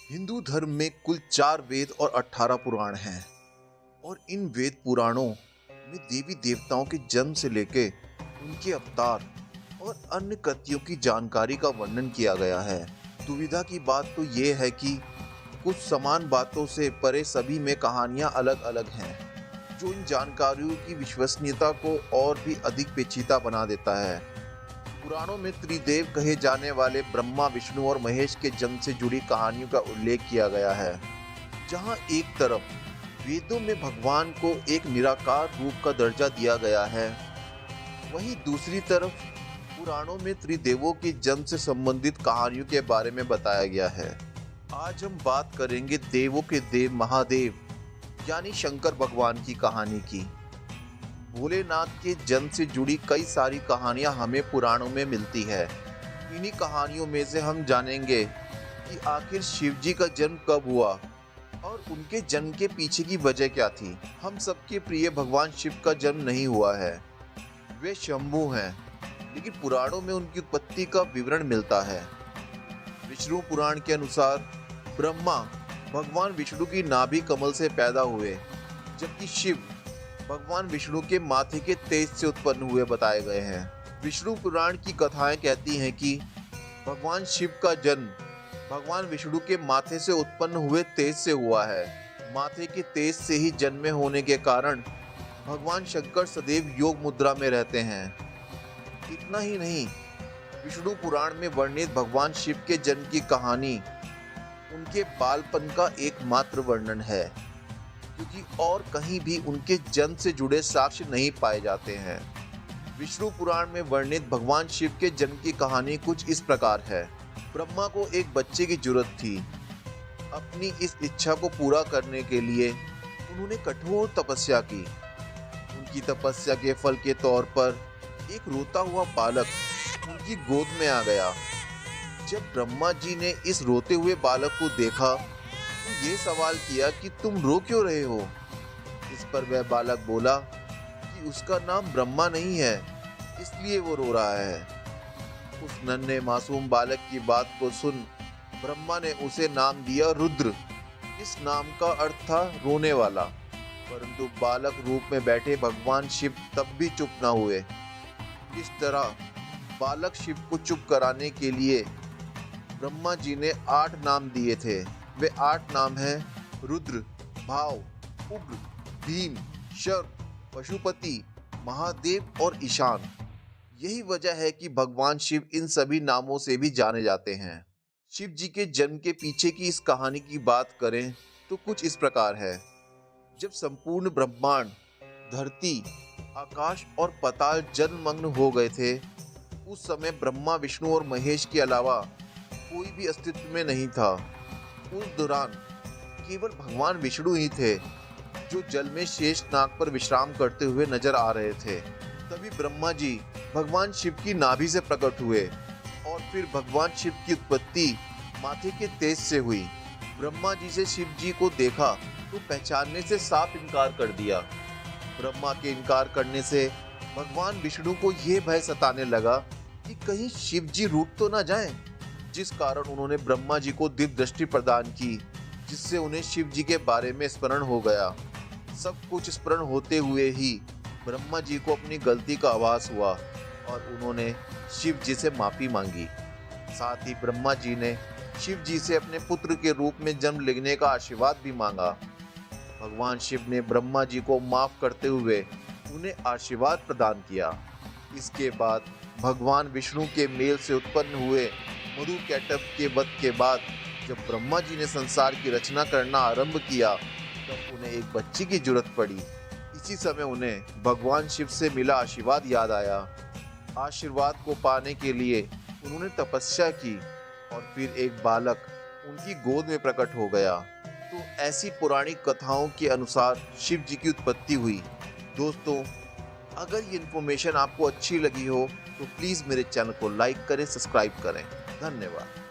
हिंदू धर्म में कुल 4 वेद और 18 पुराण हैं और इन वेद पुराणों में देवी देवताओं के जन्म से लेके उनके अवतार और अन्य कृत्यों की जानकारी का वर्णन किया गया है। दुविधा की बात तो ये है कि कुछ समान बातों से परे सभी में कहानियां अलग अलग हैं, जो इन जानकारियों की विश्वसनीयता को और भी अधिक पेचीदा बना देता है। पुराणों में त्रिदेव कहे जाने वाले ब्रह्मा, विष्णु और महेश के जन्म से जुड़ी कहानियों का उल्लेख किया गया है, जहां एक तरफ वेदों में भगवान को एक निराकार रूप का दर्जा दिया गया है, वहीं दूसरी तरफ पुराणों में त्रिदेवों के जन्म से संबंधित कहानियों के बारे में बताया गया है। आज हम बात करेंगे देवों के देव महादेव यानी शंकर भगवान की कहानी की। भोलेनाथ के जन्म से जुड़ी कई सारी कहानियां हमें पुराणों में मिलती है। इन्हीं कहानियों में से हम जानेंगे कि आखिर शिव जी का जन्म कब हुआ और उनके जन्म के पीछे की वजह क्या थी। हम सबके प्रिय भगवान शिव का जन्म नहीं हुआ है, वे शंभु हैं, लेकिन पुराणों में उनकी उत्पत्ति का विवरण मिलता है। विष्णु पुराण के अनुसार ब्रह्मा भगवान विष्णु की नाभि कमल से पैदा हुए, जबकि शिव भगवान विष्णु के माथे के तेज से उत्पन्न हुए बताए गए हैं। विष्णु पुराण की कथाएं कहती हैं कि भगवान शिव का जन्म भगवान विष्णु के माथे से उत्पन्न हुए तेज से हुआ है। माथे के तेज से ही जन्मे होने के कारण भगवान शंकर सदैव योग मुद्रा में रहते हैं। इतना ही नहीं, विष्णु पुराण में वर्णित भगवान शिव के जन्म की कहानी उनके बालपन का एकमात्र वर्णन है, क्योंकि और कहीं भी उनके जन्म से जुड़े साक्ष्य नहीं पाए जाते हैं। विष्णु पुराण में वर्णित भगवान शिव के जन्म की कहानी कुछ इस प्रकार है। ब्रह्मा को एक बच्चे की जरूरत थी। अपनी इस इच्छा को पूरा करने के लिए उन्होंने कठोर तपस्या की। उनकी तपस्या के फल के तौर पर एक रोता हुआ बालक उनकी गोद में आ गया। जब ब्रह्मा जी ने इस रोते हुए बालक को देखा तो ये सवाल किया कि तुम रो क्यों रहे हो। इस पर वह बालक बोला कि उसका नाम ब्रह्मा नहीं है, इसलिए वो रो रहा है। उस नन्हे मासूम बालक की बात को सुन ब्रह्मा ने उसे नाम दिया रुद्र। इस नाम का अर्थ था रोने वाला। परंतु बालक रूप में बैठे भगवान शिव तब भी चुप न हुए। इस तरह बालक शिव को चुप कराने के लिए ब्रह्मा जी ने 8 नाम दिए थे। वे 8 नाम हैं रुद्र, भाव, उग्र, भीम, शर, पशुपति, महादेव और ईशान। यही वजह है कि भगवान शिव इन सभी नामों से भी जाने जाते हैं। शिव जी के जन्म के पीछे की इस कहानी की बात करें तो कुछ इस प्रकार है। जब संपूर्ण ब्रह्मांड, धरती, आकाश और पाताल जलमग्न हो गए थे, उस समय ब्रह्मा, विष्णु और महेश के अलावा कोई भी अस्तित्व में नहीं था। उस दौरान केवल भगवान विष्णु ही थे जो जल में शेष नाग पर विश्राम करते हुए नजर आ रहे थे। तभी ब्रह्मा जी भगवान शिव की नाभि से प्रकट हुए और फिर भगवान शिव की उत्पत्ति माथे के तेज से हुई। ब्रह्मा जी से शिव जी को देखा तो पहचानने से साफ इनकार कर दिया। ब्रह्मा के इनकार करने से भगवान विष्णु को यह भय सताने लगा कि कहीं शिव जी रूठ तो ना जाएं, जिस कारण उन्होंने ब्रह्मा जी को दिव्य दृष्टि प्रदान की, जिससे उन्हें शिव जी के बारे में स्मरण हो गया। सब कुछ स्मरण होते हुए ही ब्रह्मा जी को अपनी गलती का आभास हुआ और उन्होंने शिव जी से माफी मांगी। साथ ही ब्रह्मा जी ने शिव जी से अपने पुत्र के रूप में जन्म लेने का आशीर्वाद भी मांगा। भगवान शिव ने ब्रह्मा जी को माफ करते हुए उन्हें आशीर्वाद प्रदान किया। इसके बाद भगवान विष्णु के मेल से उत्पन्न हुए मधुकैटभ के वध के बाद जब ब्रह्मा जी ने संसार की रचना करना आरंभ किया, तब उन्हें एक बच्ची की जरूरत पड़ी। इसी समय उन्हें भगवान शिव से मिला आशीर्वाद याद आया। आशीर्वाद को पाने के लिए उन्होंने तपस्या की और फिर एक बालक उनकी गोद में प्रकट हो गया। तो ऐसी पौराणिक कथाओं के अनुसार शिव जी की उत्पत्ति हुई। दोस्तों, अगर ये इन्फॉर्मेशन आपको अच्छी लगी हो तो प्लीज़ मेरे चैनल को लाइक करें, सब्सक्राइब करें। धन्यवाद।